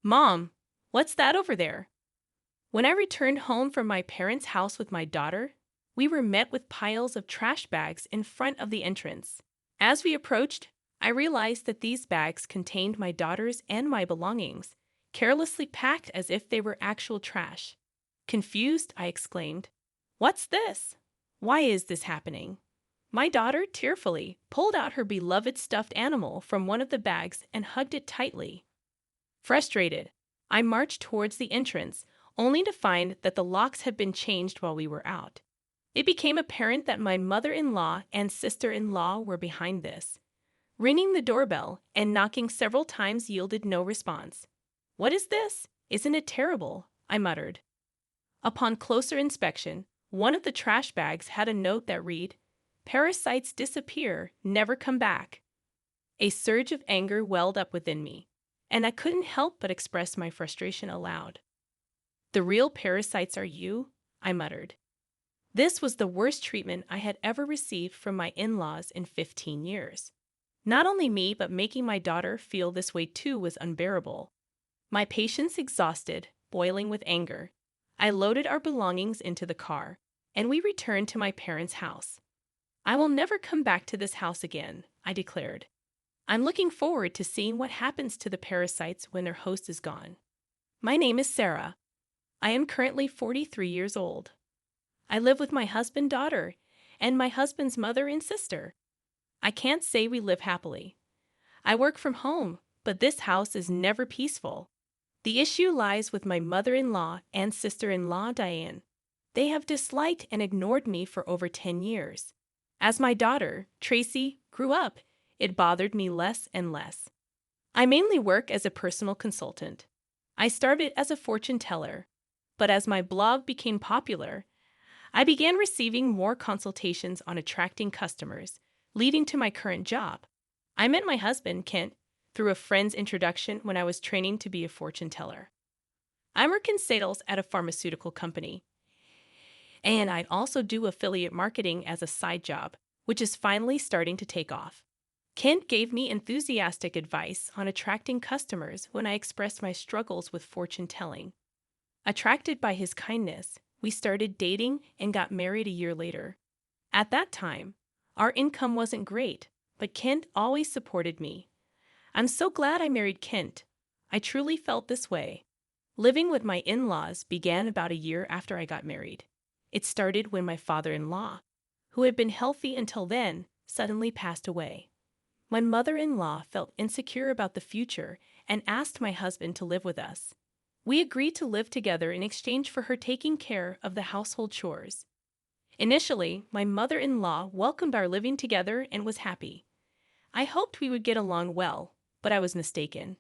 Mom, what's that over there? When I returned home from my parents' house with my daughter, we were met with piles of trash bags in front of the entrance. As we approached, I realized that these bags contained my daughter's and my belongings, carelessly packed as if they were actual trash. Confused, I exclaimed, "What's this? Why is this happening?" My daughter tearfully pulled out her beloved stuffed animal from one of the bags and hugged it tightly. Frustrated, I marched towards the entrance, only to find that the locks had been changed while we were out. It became apparent that my mother-in-law and sister-in-law were behind this. Ringing the doorbell and knocking several times yielded no response. "What is this? Isn't it terrible?" I muttered. Upon closer inspection, one of the trash bags had a note that read, "Parasites disappear, never come back." A surge of anger welled up within me, and I couldn't help but express my frustration aloud. "The real parasites are you," I muttered. This was the worst treatment I had ever received from my in-laws in 15 years. Not only me, but making my daughter feel this way too was unbearable. My patience exhausted, boiling with anger, I loaded our belongings into the car, and we returned to my parents' house. "I will never come back to this house again," I declared. "I'm looking forward to seeing what happens to the parasites when their host is gone. My name is Sarah. I am currently 43 years old. I live with my husband, daughter, and my husband's mother and sister. I can't say we live happily. I work from home, but this house is never peaceful. The issue lies with my mother-in-law and sister-in-law, Diane. They have disliked and ignored me for over 10 years. As my daughter, Tracy, grew up, it bothered me less and less. I mainly work as a personal consultant. I started as a fortune teller, but as my blog became popular, I began receiving more consultations on attracting customers, leading to my current job. I met my husband, Kent, through a friend's introduction when I was training to be a fortune teller. I work in sales at a pharmaceutical company, and I also do affiliate marketing as a side job, which is finally starting to take off. Kent gave me enthusiastic advice on attracting customers when I expressed my struggles with fortune telling. Attracted by his kindness, we started dating and got married a year later. At that time, our income wasn't great, but Kent always supported me. I'm so glad I married Kent. I truly felt this way. Living with my in-laws began about a year after I got married. It started when my father-in-law, who had been healthy until then, suddenly passed away. My mother-in-law felt insecure about the future and asked my husband to live with us. We agreed to live together in exchange for her taking care of the household chores. Initially, my mother-in-law welcomed our living together and was happy. I hoped we would get along well, but I was mistaken.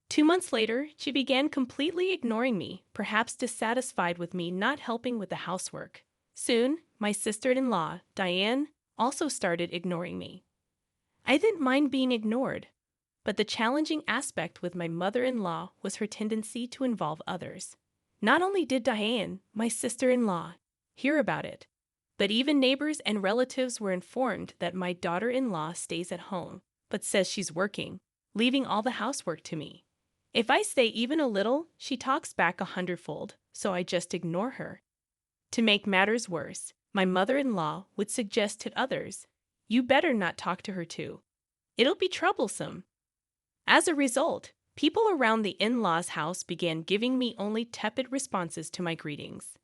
2 months later, she began completely ignoring me, perhaps dissatisfied with me not helping with the housework. Soon, my sister-in-law, Diane, also started ignoring me. I didn't mind being ignored, but the challenging aspect with my mother-in-law was her tendency to involve others. Not only did Diane, my sister-in-law, hear about it, but even neighbors and relatives were informed that my daughter-in-law stays at home, but says she's working, leaving all the housework to me. If I say even a little, she talks back 100-fold, so I just ignore her. To make matters worse, my mother-in-law would suggest to others, "You better not talk to her too. It'll be troublesome." As a result, people around the in-laws' house began giving me only tepid responses to my greetings.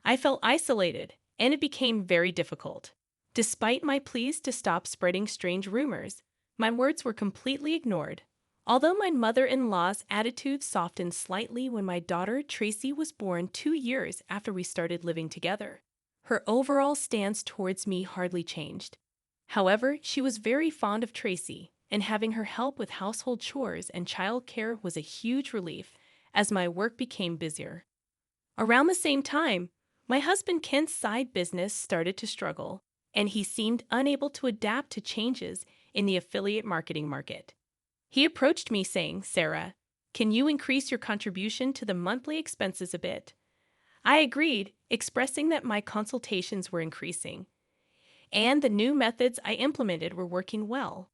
I felt isolated, and it became very difficult. Despite my pleas to stop spreading strange rumors, my words were completely ignored. Although my mother-in-law's attitude softened slightly when my daughter Tracy was born 2 years after we started living together, her overall stance towards me hardly changed. However, she was very fond of Tracy, and having her help with household chores and childcare was a huge relief as my work became busier. Around the same time, my husband Kent's side business started to struggle, and he seemed unable to adapt to changes in the affiliate marketing market. He approached me saying, "Sarah, can you increase your contribution to the monthly expenses a bit?" I agreed, expressing that my consultations were increasing, and the new methods I implemented were working well.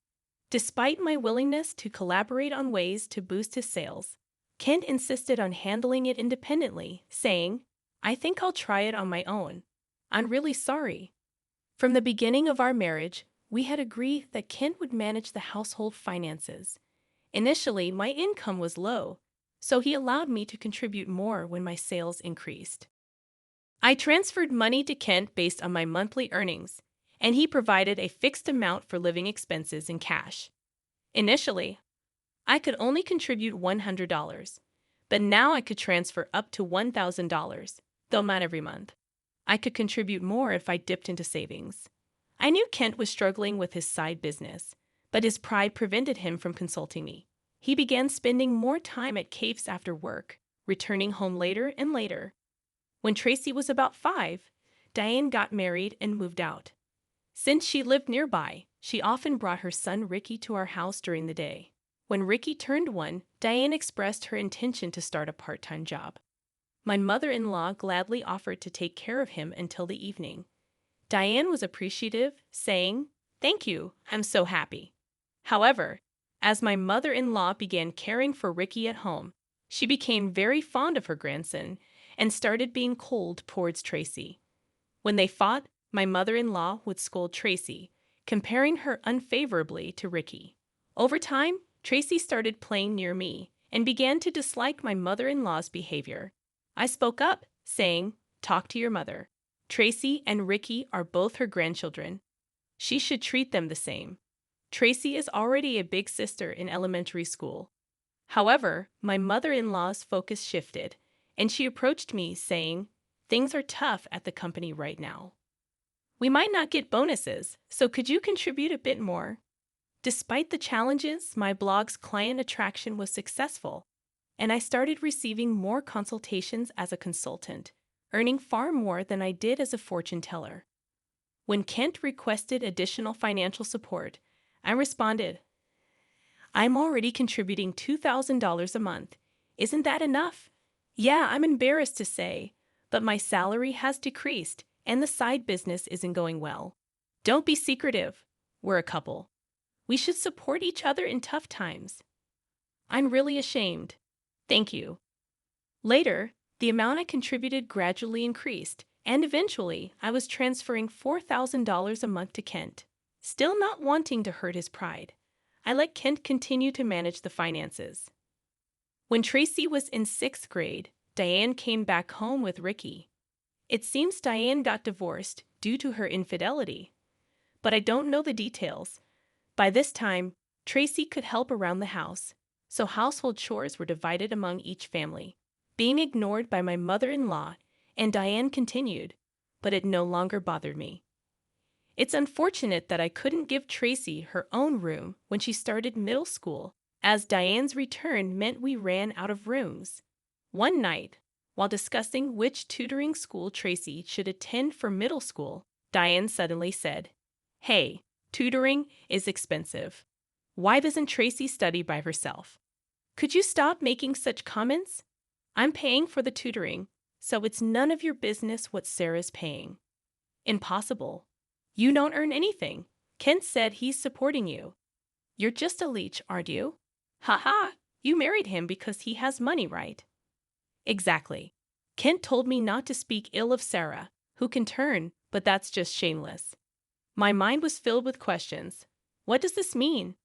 Despite my willingness to collaborate on ways to boost his sales, Kent insisted on handling it independently, saying, "I think I'll try it on my own. I'm really sorry." From the beginning of our marriage, we had agreed that Kent would manage the household finances. Initially, my income was low, so he allowed me to contribute more when my sales increased. I transferred money to Kent based on my monthly earnings, and he provided a fixed amount for living expenses in cash. Initially, I could only contribute $100, but now I could transfer up to $1,000, though not every month. I could contribute more if I dipped into savings. I knew Kent was struggling with his side business, but his pride prevented him from consulting me. He began spending more time at caves after work, returning home later and later. When Tracy was about 5, Diane got married and moved out. Since she lived nearby, she often brought her son Ricky to our house during the day. When Ricky turned 1, Diane expressed her intention to start a part-time job. My mother-in-law gladly offered to take care of him until the evening. Diane was appreciative, saying, "Thank you, I'm so happy." However, as my mother-in-law began caring for Ricky at home, she became very fond of her grandson and started being cold towards Tracy. When they fought, my mother-in-law would scold Tracy, comparing her unfavorably to Ricky. Over time, Tracy started playing near me and began to dislike my mother-in-law's behavior. I spoke up, saying, "Talk to your mother. Tracy and Ricky are both her grandchildren. She should treat them the same. Tracy is already a big sister in elementary school." However, my mother-in-law's focus shifted, and she approached me saying, "Things are tough at the company right now. We might not get bonuses, so could you contribute a bit more?" Despite the challenges, my blog's client attraction was successful, and I started receiving more consultations as a consultant, earning far more than I did as a fortune teller. When Kent requested additional financial support, I responded, "I'm already contributing $2,000 a month. Isn't that enough?" "Yeah, I'm embarrassed to say, but my salary has decreased and the side business isn't going well." "Don't be secretive. We're a couple. We should support each other in tough times." "I'm really ashamed." "Thank you." Later, the amount I contributed gradually increased, and eventually I was transferring $4,000 a month to Kent. Still not wanting to hurt his pride, I let Kent continue to manage the finances. When Tracy was in 6th grade, Diane came back home with Ricky. It seems Diane got divorced due to her infidelity, but I don't know the details. By this time, Tracy could help around the house, so household chores were divided among each family, being ignored by my mother-in-law, and Diane continued, but it no longer bothered me. It's unfortunate that I couldn't give Tracy her own room when she started middle school, as Diane's return meant we ran out of rooms. One night, while discussing which tutoring school Tracy should attend for middle school, Diane suddenly said, "Hey, tutoring is expensive. Why doesn't Tracy study by herself? Could you stop making such comments? I'm paying for the tutoring, so it's none of your business what Sarah's paying." "Impossible. You don't earn anything. Kent said he's supporting you. You're just a leech, aren't you? Ha ha, you married him because he has money, right?" "Exactly. Kent told me not to speak ill of Sarah, who can turn, but that's just shameless." My mind was filled with questions. What does this mean?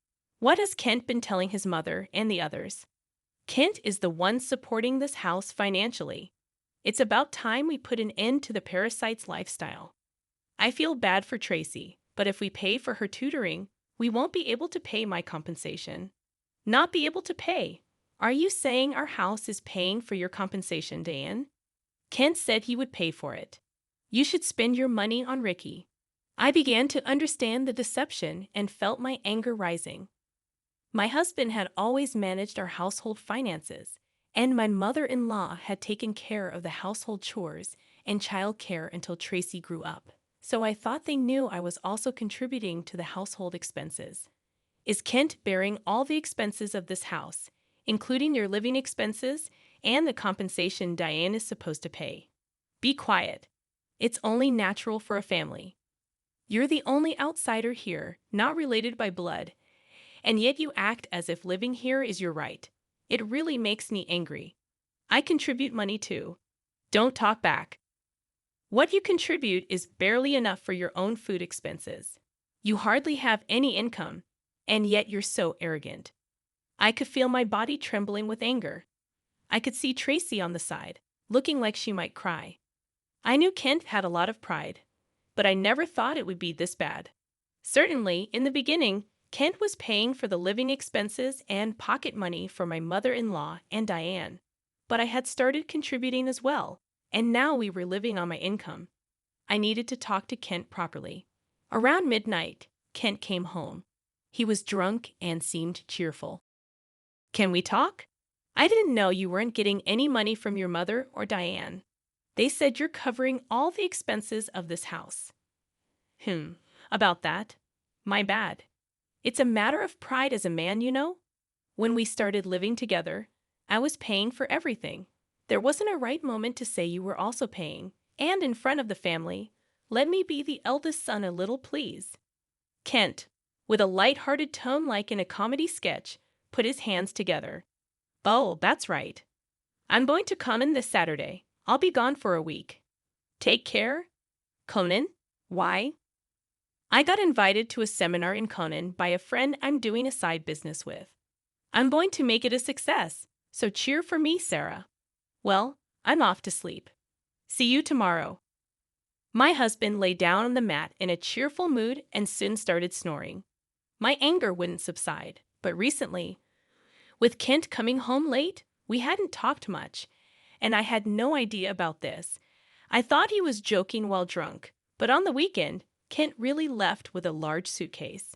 What has Kent been telling his mother and the others? Kent is the one supporting this house financially. It's about time we put an end to the parasite's lifestyle. I feel bad for Tracy, but if we pay for her tutoring, we won't be able to pay my compensation. Not be able to pay? Are you saying our house is paying for your compensation, Diane? Kent said he would pay for it. You should spend your money on Ricky. I began to understand the deception and felt my anger rising. My husband had always managed our household finances, and my mother-in-law had taken care of the household chores and child care until Tracy grew up. So I thought they knew I was also contributing to the household expenses. Is Kent bearing all the expenses of this house, including your living expenses and the compensation Diane is supposed to pay? Be quiet. It's only natural for a family. You're the only outsider here, not related by blood, and yet you act as if living here is your right. It really makes me angry. I contribute money too. Don't talk back. What you contribute is barely enough for your own food expenses. You hardly have any income, and yet you're so arrogant. I could feel my body trembling with anger. I could see Tracy on the side, looking like she might cry. I knew Kent had a lot of pride, but I never thought it would be this bad. Certainly, in the beginning, Kent was paying for the living expenses and pocket money for my mother-in-law and Diane. But I had started contributing as well, and now we were living on my income. I needed to talk to Kent properly. Around midnight, Kent came home. He was drunk and seemed cheerful. Can we talk? I didn't know you weren't getting any money from your mother or Diane. They said you're covering all the expenses of this house. About that. My bad. It's a matter of pride as a man, you know. When we started living together, I was paying for everything. There wasn't a right moment to say you were also paying, and in front of the family, let me be the eldest son a little, please. Kent, with a light-hearted tone like in a comedy sketch, put his hands together. Oh, that's right. I'm going to come in this Saturday. I'll be gone for a week. Take care. Conan? Why? I got invited to a seminar in Conan by a friend I'm doing a side business with. I'm going to make it a success, so cheer for me, Sarah. Well, I'm off to sleep. See you tomorrow. My husband lay down on the mat in a cheerful mood and soon started snoring. My anger wouldn't subside, but recently, with Kent coming home late, we hadn't talked much, and I had no idea about this. I thought he was joking while drunk, but on the weekend, Kent really left with a large suitcase.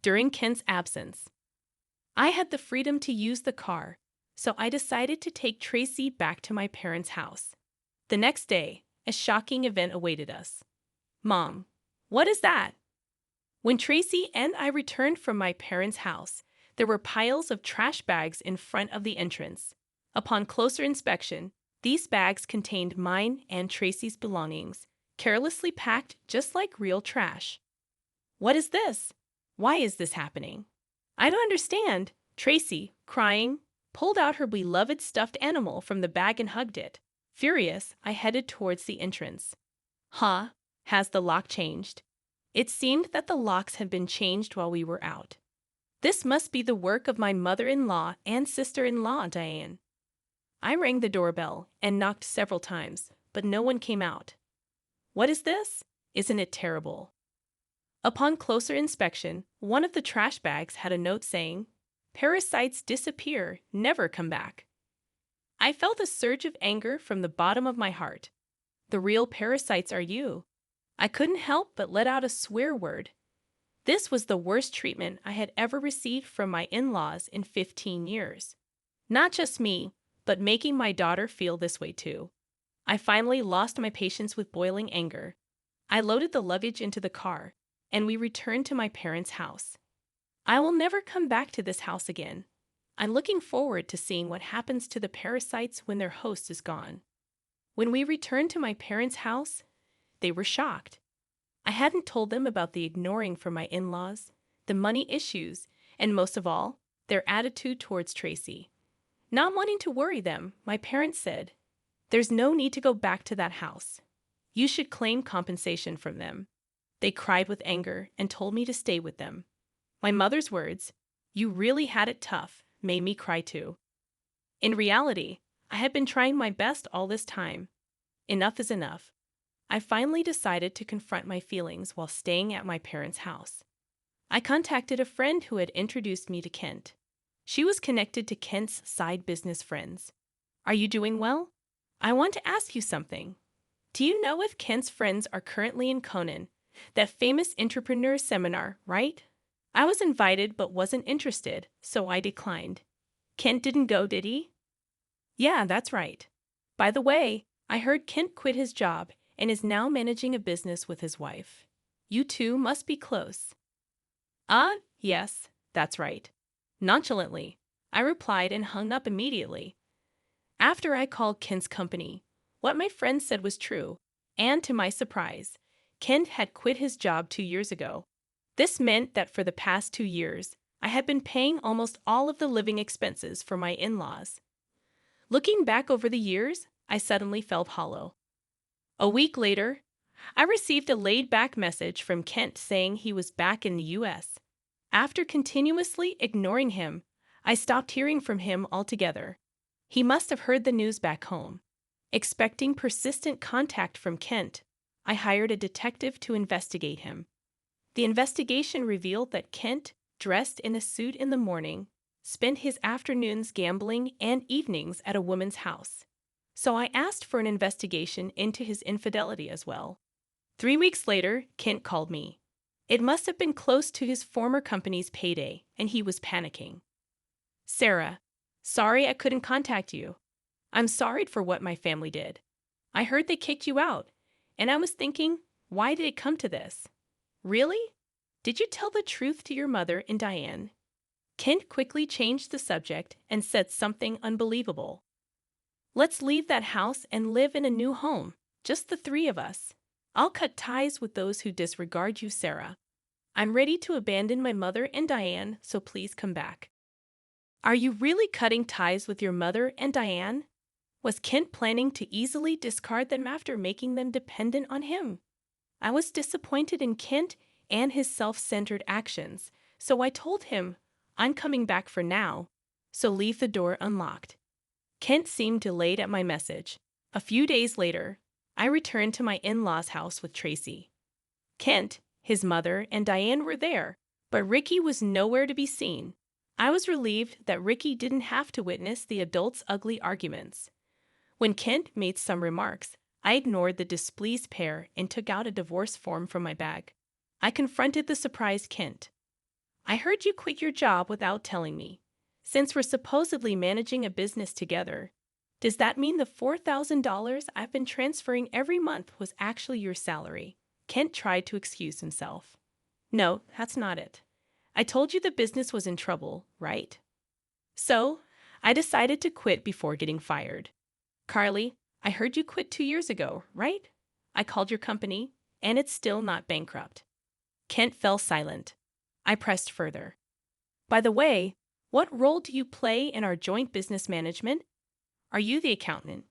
During Kent's absence, I had the freedom to use the car, so I decided to take Tracy back to my parents' house. The next day, a shocking event awaited us. Mom, what is that? When Tracy and I returned from my parents' house, there were piles of trash bags in front of the entrance. Upon closer inspection, these bags contained mine and Tracy's belongings, carelessly packed just like real trash. What is this? Why is this happening? I don't understand. Tracy, crying, pulled out her beloved stuffed animal from the bag and hugged it. Furious, I headed towards the entrance. Has the lock changed? It seemed that the locks had been changed while we were out. This must be the work of my mother-in-law and sister-in-law, Diane. I rang the doorbell and knocked several times, but no one came out. What is this? Isn't it terrible? Upon closer inspection, one of the trash bags had a note saying, "Parasites disappear, never come back." I felt a surge of anger from the bottom of my heart. The real parasites are you. I couldn't help but let out a swear word. This was the worst treatment I had ever received from my in-laws in 15 years. Not just me, but making my daughter feel this way too. I finally lost my patience with boiling anger. I loaded the luggage into the car, and we returned to my parents' house. I will never come back to this house again. I'm looking forward to seeing what happens to the parasites when their host is gone. When we returned to my parents' house, they were shocked. I hadn't told them about the ignoring from my in-laws, the money issues, and most of all, their attitude towards Tracy. Not wanting to worry them, my parents said, "There's no need to go back to that house. You should claim compensation from them." They cried with anger and told me to stay with them. My mother's words, "You really had it tough," made me cry too. In reality, I had been trying my best all this time. Enough is enough. I finally decided to confront my feelings while staying at my parents' house. I contacted a friend who had introduced me to Kent. She was connected to Kent's side business friends. "Are you doing well? I want to ask you something. Do you know if Kent's friends are currently in Conan, that famous entrepreneur seminar, right?" I was invited but wasn't interested, so I declined. Kent didn't go, did he? Yeah, that's right. By the way, I heard Kent quit his job and is now managing a business with his wife. You two must be close. Yes, that's right. Nonchalantly, I replied and hung up immediately. After I called Kent's company, what my friend said was true, and to my surprise, Kent had quit his job 2 years ago. This meant that for the past 2 years, I had been paying almost all of the living expenses for my in-laws. Looking back over the years, I suddenly felt hollow. A week later, I received a laid-back message from Kent saying he was back in the US. After continuously ignoring him, I stopped hearing from him altogether. He must have heard the news back home. Expecting persistent contact from Kent, I hired a detective to investigate him. The investigation revealed that Kent, dressed in a suit in the morning, spent his afternoons gambling and evenings at a woman's house. So I asked for an investigation into his infidelity as well. 3 weeks later, Kent called me. It must have been close to his former company's payday, and he was panicking. Sarah, sorry I couldn't contact you. I'm sorry for what my family did. I heard they kicked you out, and I was thinking, why did it come to this? Really? Did you tell the truth to your mother and Diane? Kent quickly changed the subject and said something unbelievable. Let's leave that house and live in a new home, just the three of us. I'll cut ties with those who disregard you, Sarah. I'm ready to abandon my mother and Diane, so please come back. Are you really cutting ties with your mother and Diane? Was Kent planning to easily discard them after making them dependent on him? I was disappointed in Kent and his self-centered actions, so I told him, I'm coming back for now, so leave the door unlocked. Kent seemed delayed at my message. A few days later, I returned to my in-laws' house with Tracy. Kent, his mother, and Diane were there, but Ricky was nowhere to be seen. I was relieved that Ricky didn't have to witness the adults' ugly arguments. When Kent made some remarks, I ignored the displeased pair and took out a divorce form from my bag. I confronted the surprised Kent. I heard you quit your job without telling me. Since we're supposedly managing a business together, does that mean the $4,000 I've been transferring every month was actually your salary? Kent tried to excuse himself. No, that's not it. I told you the business was in trouble, right? So, I decided to quit before getting fired. Carly, I heard you quit 2 years ago, right? I called your company, and it's still not bankrupt. Kent fell silent. I pressed further. By the way, what role do you play in our joint business management? Are you the accountant?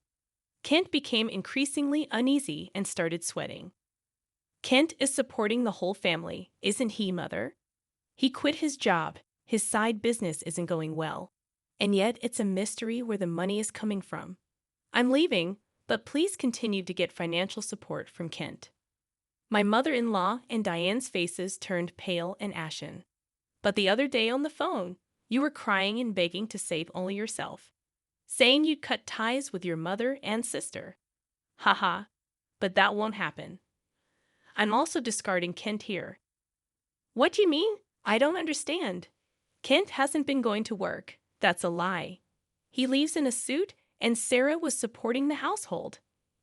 Kent became increasingly uneasy and started sweating. Kent is supporting the whole family, isn't he, Mother? He quit his job. His side business isn't going well. And yet it's a mystery where the money is coming from. I'm leaving, but please continue to get financial support from Kent. My mother-in-law and Diane's faces turned pale and ashen. But the other day on the phone, you were crying and begging to save only yourself, saying you'd cut ties with your mother and sister. Haha, but that won't happen. I'm also discarding Kent here. What do you mean? I don't understand. Kent hasn't been going to work. That's a lie. He leaves in a suit, and Sarah was supporting the household.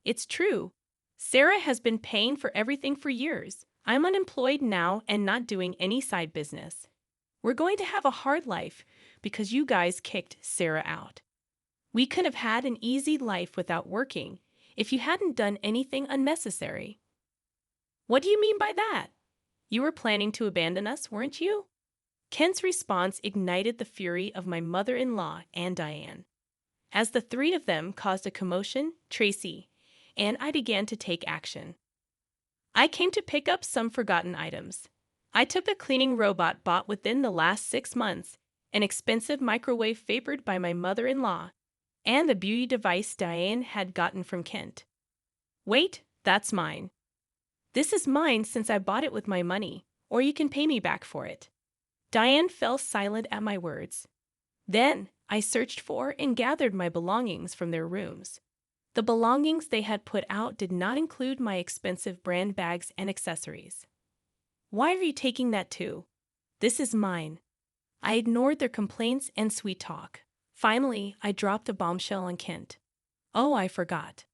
It's true. Sarah has been paying for everything for years. I'm unemployed now and not doing any side business. We're going to have a hard life because you guys kicked Sarah out. We could have had an easy life without working if you hadn't done anything unnecessary. What do you mean by that? You were planning to abandon us, weren't you? Kent's response ignited the fury of my mother-in-law and Diane. As the three of them caused a commotion, Tracy and I began to take action. I came to pick up some forgotten items. I took a cleaning robot bought within the last 6 months, an expensive microwave favored by my mother-in-law, and the beauty device Diane had gotten from Kent. Wait, that's mine. This is mine since I bought it with my money, or you can pay me back for it. Diane fell silent at my words. Then I searched for and gathered my belongings from their rooms. The belongings they had put out did not include my expensive brand bags and accessories. Why are you taking that too? This is mine. I ignored their complaints and sweet talk. Finally, I dropped a bombshell on Kent. Oh, I forgot.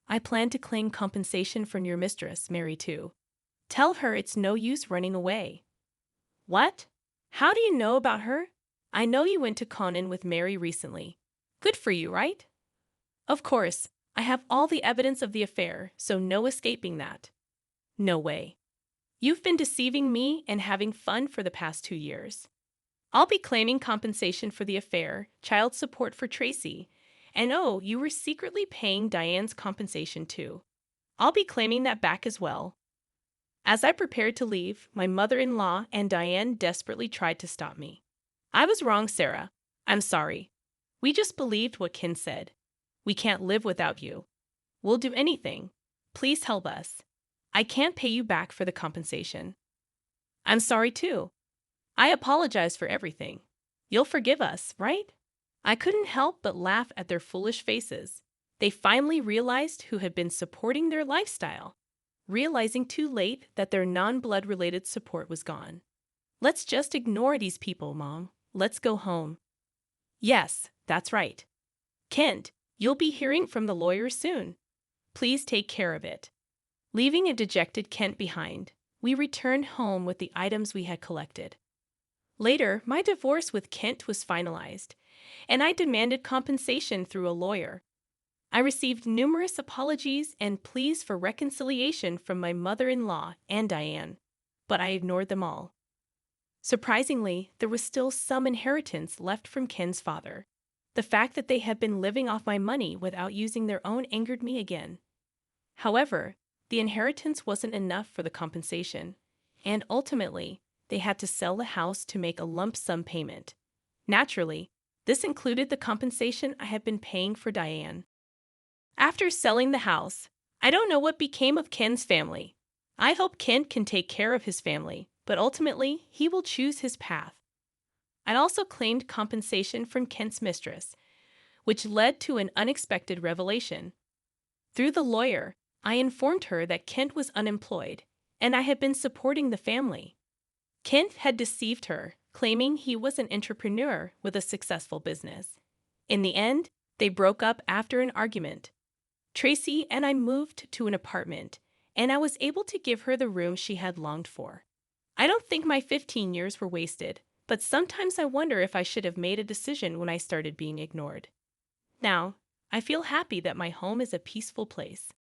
I plan to claim compensation from your mistress, Mary, too. Tell her it's no use running away. What? How do you know about her? I know you went to Conan with Mary recently. Good for you, right? Of course, I have all the evidence of the affair, so no escaping that. No way. You've been deceiving me and having fun for the past 2 years. I'll be claiming compensation for the affair, child support for Tracy, and oh, you were secretly paying Diane's compensation too. I'll be claiming that back as well. As I prepared to leave, my mother-in-law and Diane desperately tried to stop me. I was wrong, Sarah. I'm sorry. We just believed what Ken said. We can't live without you. We'll do anything. Please help us. I can't pay you back for the compensation. I'm sorry too. I apologize for everything. You'll forgive us, right? I couldn't help but laugh at their foolish faces. They finally realized who had been supporting their lifestyle, realizing too late that their non-blood related support was gone. Let's just ignore these people, Mom. Let's go home. Yes, that's right. Kent, you'll be hearing from the lawyer soon. Please take care of it. Leaving a dejected Kent behind, we returned home with the items we had collected. Later, my divorce with Kent was finalized, and I demanded compensation through a lawyer. I received numerous apologies and pleas for reconciliation from my mother-in-law and Diane, but I ignored them all. Surprisingly, there was still some inheritance left from Ken's father. The fact that they had been living off my money without using their own angered me again. However, the inheritance wasn't enough for the compensation, and ultimately, they had to sell the house to make a lump sum payment. Naturally, this included the compensation I had been paying for Diane. After selling the house, I don't know what became of Ken's family. I hope Ken can take care of his family, but ultimately, he will choose his path. I also claimed compensation from Kent's mistress, which led to an unexpected revelation. Through the lawyer, I informed her that Kent was unemployed, and I had been supporting the family. Kent had deceived her, claiming he was an entrepreneur with a successful business. In the end, they broke up after an argument. Tracy and I moved to an apartment, and I was able to give her the room she had longed for. I don't think my 15 years were wasted, but sometimes I wonder if I should have made a decision when I started being ignored. Now, I feel happy that my home is a peaceful place.